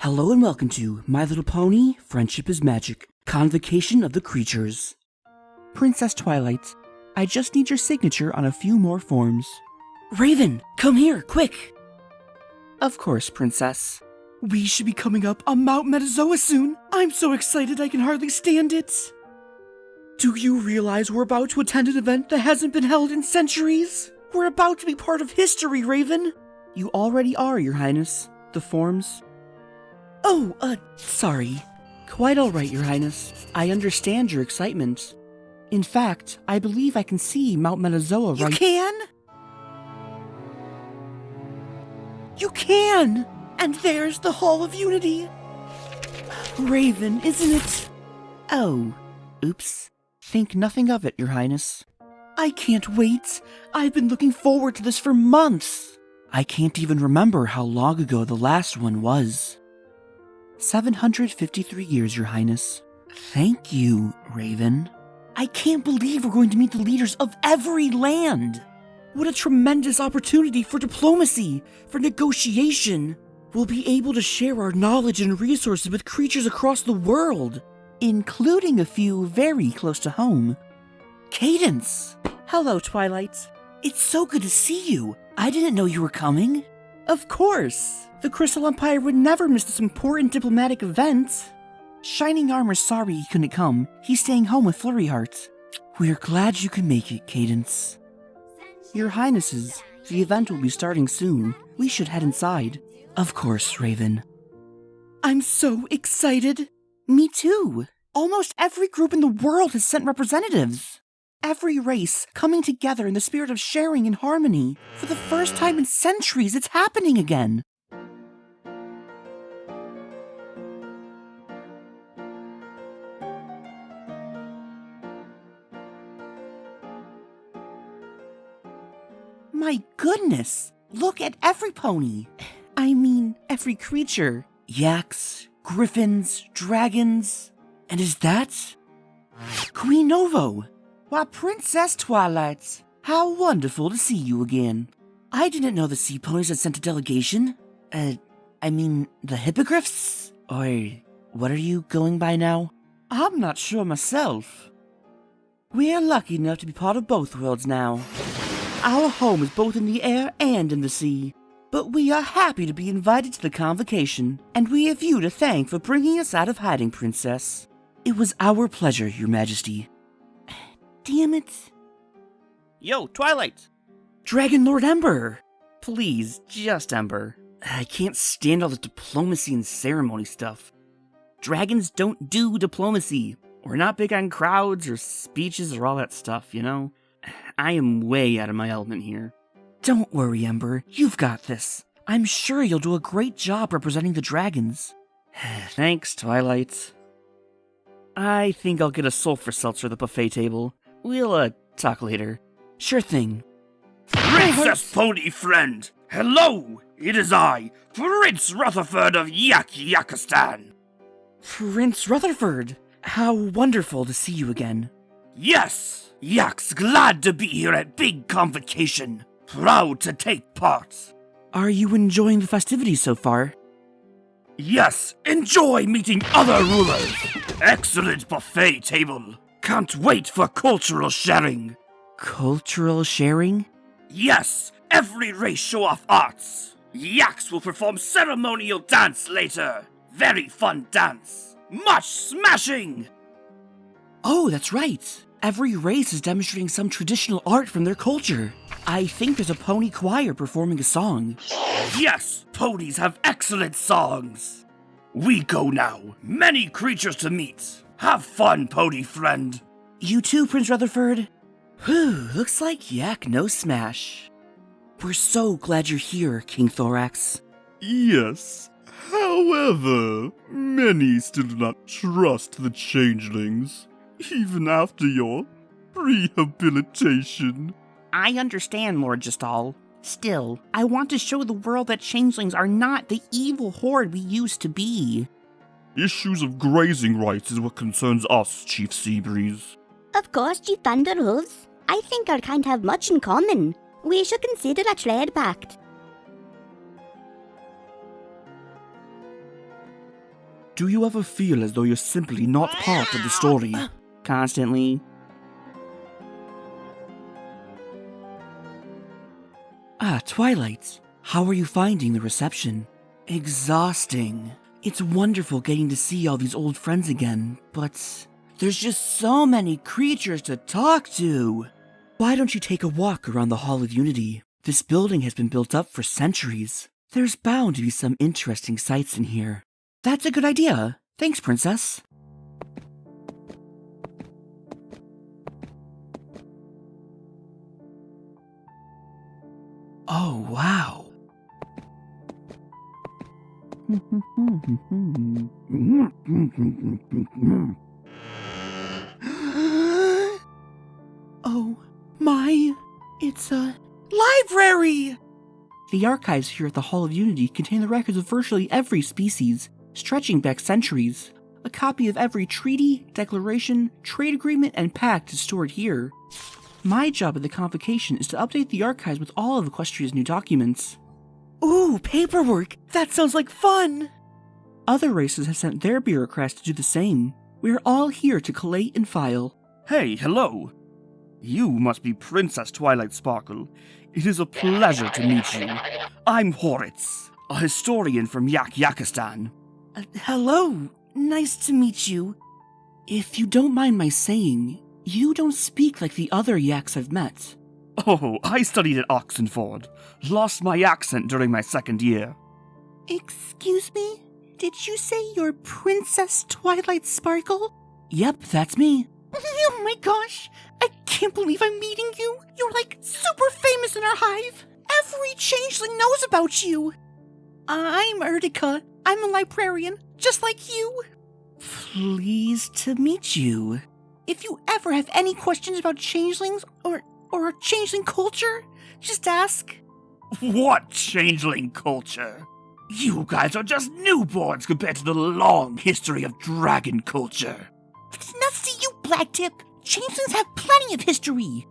Hello and welcome to My Little Pony, Friendship is Magic, Convocation of the Creatures. Princess Twilight, I just need your signature on a few more forms. Raven, come here, quick! Of course, Princess. We should be coming up on Mount Metazoa soon. I'm so excited I can hardly stand it. Do you realize we're about to attend an event that hasn't been held in centuries? We're about to be part of history, Raven. You already are, Your Highness. The forms... Oh, sorry. Quite all right, Your Highness. I understand your excitement. In fact, I believe I can see Mount Metazoa right— You can? You can! And there's the Hall of Unity! Raven, isn't it? Oh, oops. Think nothing of it, Your Highness. I can't wait. I've been looking forward to this for months. I can't even remember how long ago the last one was. 753 years, Your Highness. Thank you, Raven. I can't believe we're going to meet the leaders of every land. What a tremendous opportunity for diplomacy, for negotiation. We'll be able to share our knowledge and resources with creatures across the world, including a few very close to home. Cadance! Hello, Twilight. It's so good to see you. I didn't know you were coming. Of course. The Crystal Empire would never miss this important diplomatic event. Shining Armor's sorry he couldn't come. He's staying home with Flurry Heart. We're glad you can make it, Cadance. Your Highnesses, the event will be starting soon. We should head inside. Of course, Raven. I'm so excited. Me too. Almost every group in the world has sent representatives. Every race coming together in the spirit of sharing and harmony. For the first time in centuries, it's happening again. My goodness! Look at every pony! I mean, every creature. Yaks, griffins, dragons. And is that... Queen Novo! Why, Princess Twilight! How wonderful to see you again. I didn't know the sea ponies had sent a delegation. I mean, the hippogriffs? Or what are you going by now? I'm not sure myself. We're lucky enough to be part of both worlds now. Our home is both in the air and in the sea. But we are happy to be invited to the Convocation, and we have you to thank for bringing us out of hiding, Princess. It was our pleasure, Your Majesty. Damn it. Yo, Twilight! Dragon Lord Ember! Please, just Ember. I can't stand all the diplomacy and ceremony stuff. Dragons don't do diplomacy. We're not big on crowds or speeches or all that stuff, you know? I am way out of my element here. Don't worry, Ember. You've got this. I'm sure you'll do a great job representing the dragons. Thanks, Twilight. I think I'll get a sulfur seltzer at the buffet table. We'll, talk later. Sure thing. Princess Pony Friend! Hello! It is I, Prince Rutherford of Yakistan. Prince Rutherford! How wonderful to see you again. Yes! Yak's glad to be here at Big Convocation. Proud to take part. Are you enjoying the festivities so far? Yes, enjoy meeting other rulers. Excellent buffet table. Can't wait for cultural sharing. Cultural sharing? Yes, every race show off arts. Yaks will perform ceremonial dance later. Very fun dance. Much smashing. Oh, that's right. Every race is demonstrating some traditional art from their culture. I think there's a pony choir performing a song. Yes, ponies have excellent songs. We go now. Many creatures to meet. Have fun, Pony Friend. You too, Prince Rutherford. Whew, looks like yak no smash. We're so glad you're here, King Thorax. Yes. However, many still do not trust the changelings, even after your rehabilitation. I understand, Lord Gestal. Still, I want to show the world that changelings are not the evil horde we used to be. Issues of grazing rights is what concerns us, Chief Seabreeze. Of course, Chief Thunderhooves. I think our kind have much in common. We should consider a trade pact. Do you ever feel as though you're simply not part of the story? Constantly. Ah, Twilight. How are you finding the reception? Exhausting. It's wonderful getting to see all these old friends again, but there's just so many creatures to talk to. Why don't you take a walk around the Hall of Unity? This building has been built up for centuries. There's bound to be some interesting sights in here. That's a good idea. Thanks, Princess. Oh, wow. Oh my, it's a library! The archives here at the Hall of Unity contain the records of virtually every species, stretching back centuries. A copy of every treaty, declaration, trade agreement, and pact is stored here. My job at the Convocation is to update the archives with all of Equestria's new documents. Ooh, paperwork! That sounds like fun! Other races have sent their bureaucrats to do the same. We're all here to collate and file. Hey, hello. You must be Princess Twilight Sparkle. It is a pleasure to meet you. I'm Horitz, a historian from Yakistan. Hello, nice to meet you. If you don't mind my saying, you don't speak like the other Yaks I've met. Oh, I studied at Oxenford. Lost my accent during my second year. Excuse me? Did you say you're Princess Twilight Sparkle? Yep, that's me. Oh my gosh, I can't believe I'm meeting you. You're like super famous in our hive. Every changeling knows about you. I'm Erdica. I'm a librarian, just like you. Pleased to meet you. If you ever have any questions about changelings or changeling culture, just ask. What changeling culture? You guys are just newborns compared to the long history of dragon culture. It's nuts to you, Blacktip. Changelings have plenty of history.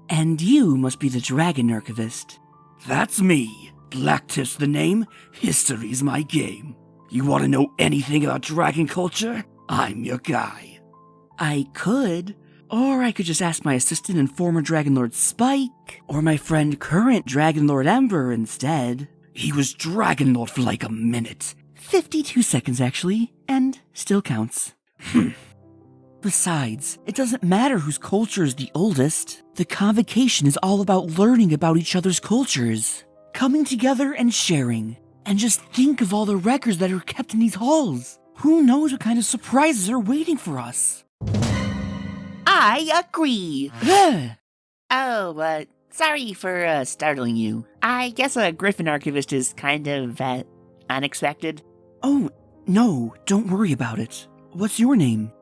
And you must be the dragon archivist. That's me. Blacktip's the name. History's my game. You want to know anything about dragon culture? I'm your guy. I could. Or I could just ask my assistant and former Dragon Lord Spike, or my friend current Dragon Lord Ember instead. He was Dragon Lord for like a minute. 52 seconds actually, and still counts. Besides, it doesn't matter whose culture is the oldest. The Convocation is all about learning about each other's cultures, coming together and sharing. And just think of all the records that are kept in these halls. Who knows what kind of surprises are waiting for us? I agree. Sorry for startling you. I guess a Griffin archivist is kind of unexpected. Oh, no, don't worry about it. What's your name?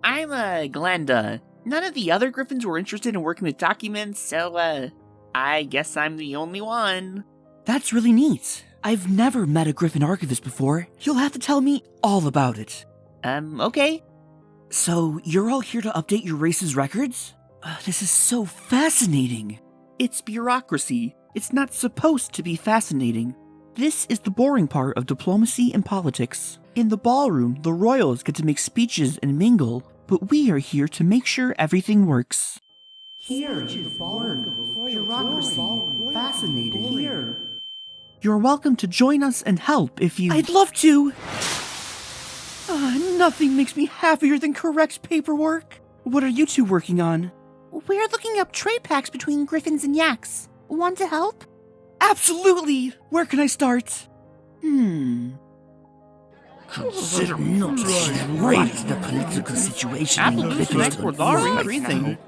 I'm Glenda. None of the other Griffins were interested in working with documents, so I guess I'm the only one. That's really neat. I've never met a Griffin archivist before. You'll have to tell me all about it. Okay. So, you're all here to update your race's records? This is so fascinating. It's bureaucracy. It's not supposed to be fascinating. This is the boring part of diplomacy and politics. In the ballroom, the royals get to make speeches and mingle, but we are here to make sure everything works. Here is the ballroom. Bureaucracy. Fascinating. Here. You're welcome to join us and help if you... I'd love to! Nothing makes me happier than correct paperwork. What are you two working on? We're looking up trade pacts between Griffins and Yaks. Want to help? Absolutely! Where can I start? Consider not right the political situation in Griffin's increasing.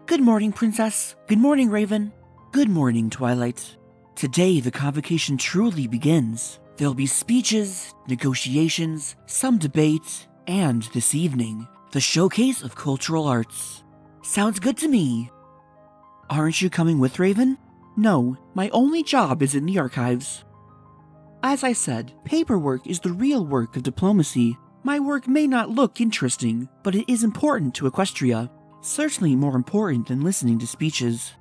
Good morning, Princess. Good morning, Raven. Good morning, Twilight. Today, the Convocation truly begins. There'll be speeches, negotiations, some debate, and this evening, the showcase of cultural arts. Sounds good to me. Aren't you coming with, Raven? No, my only job is in the archives. As I said, paperwork is the real work of diplomacy. My work may not look interesting, but it is important to Equestria. Certainly more important than listening to speeches.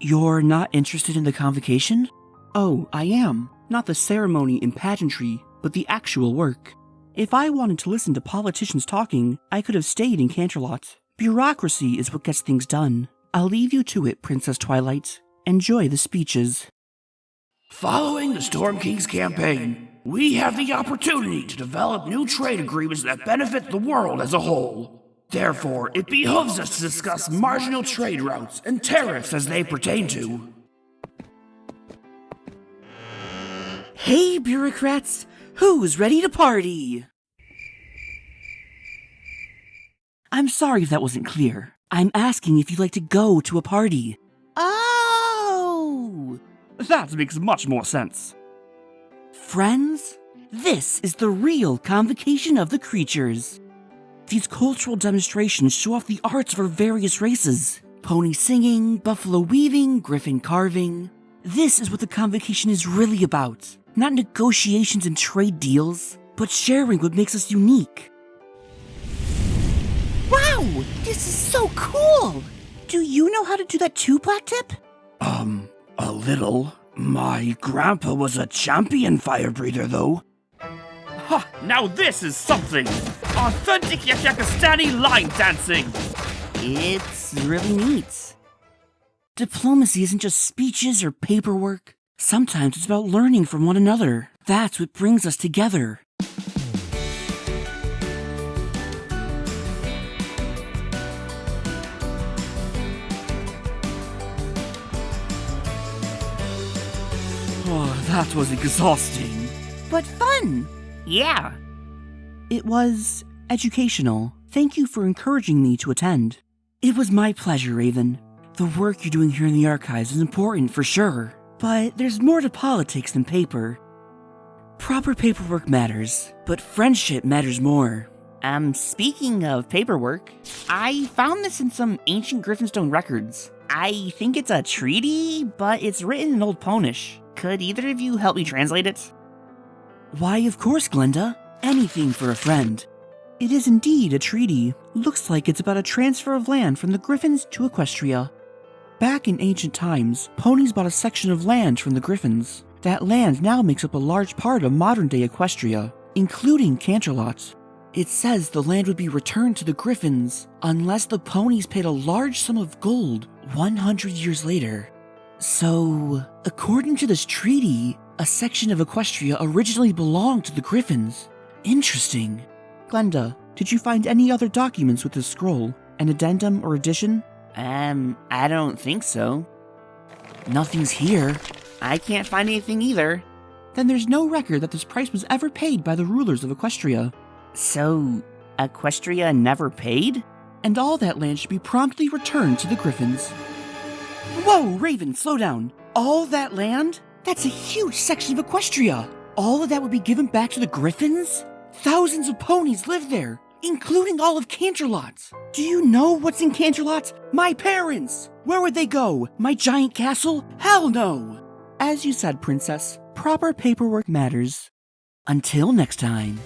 You're not interested in the Convocation? Oh, I am. Not the ceremony and pageantry, but the actual work. If I wanted to listen to politicians talking, I could have stayed in Canterlot. Bureaucracy is what gets things done. I'll leave you to it, Princess Twilight. Enjoy the speeches. Following the Storm King's campaign, we have the opportunity to develop new trade agreements that benefit the world as a whole. Therefore, it behooves us to discuss marginal trade routes and tariffs as they pertain to. Hey, bureaucrats! Who's ready to party? I'm sorry if that wasn't clear. I'm asking if you'd like to go to a party. Oh! That makes much more sense. Friends, this is the real Convocation of the Creatures. These cultural demonstrations show off the arts of our various races. Pony singing, buffalo weaving, griffin carving. This is what the Convocation is really about. Not negotiations and trade deals, but sharing what makes us unique. Wow! This is so cool! Do you know how to do that too, Blacktip? A little. My grandpa was a champion fire breather, though. Ha! Now this is something! Authentic Yakakastani line dancing! It's really neat. Diplomacy isn't just speeches or paperwork. Sometimes it's about learning from one another. That's what brings us together. Oh, that was exhausting. But fun! Yeah. It was educational. Thank you for encouraging me to attend. It was my pleasure, Raven. The work you're doing here in the archives is important for sure, but there's more to politics than paper. Proper paperwork matters, but friendship matters more. Speaking of paperwork, I found this in some ancient Griffinstone records. I think it's a treaty, but it's written in Old Ponish. Could either of you help me translate it? Why, of course, Glenda. Anything for a friend. It is indeed a treaty. Looks like it's about a transfer of land from the Griffins to Equestria. Back in ancient times, ponies bought a section of land from the Griffins. That land now makes up a large part of modern-day Equestria, including Canterlot. It says the land would be returned to the Griffins unless the ponies paid a large sum of gold 100 years later. So, according to this treaty, a section of Equestria originally belonged to the Griffins. Interesting. Glenda, did you find any other documents with this scroll? An addendum or addition? I don't think so. Nothing's here. I can't find anything either. Then there's no record that this price was ever paid by the rulers of Equestria. So, Equestria never paid? And all that land should be promptly returned to the Griffins. Whoa, Raven, slow down. All that land? That's a huge section of Equestria. All of that would be given back to the Griffins? Thousands of ponies live there, including all of Canterlot. Do you know what's in Canterlot? My parents! Where would they go? My giant castle? Hell no! As you said, Princess, proper paperwork matters. Until next time.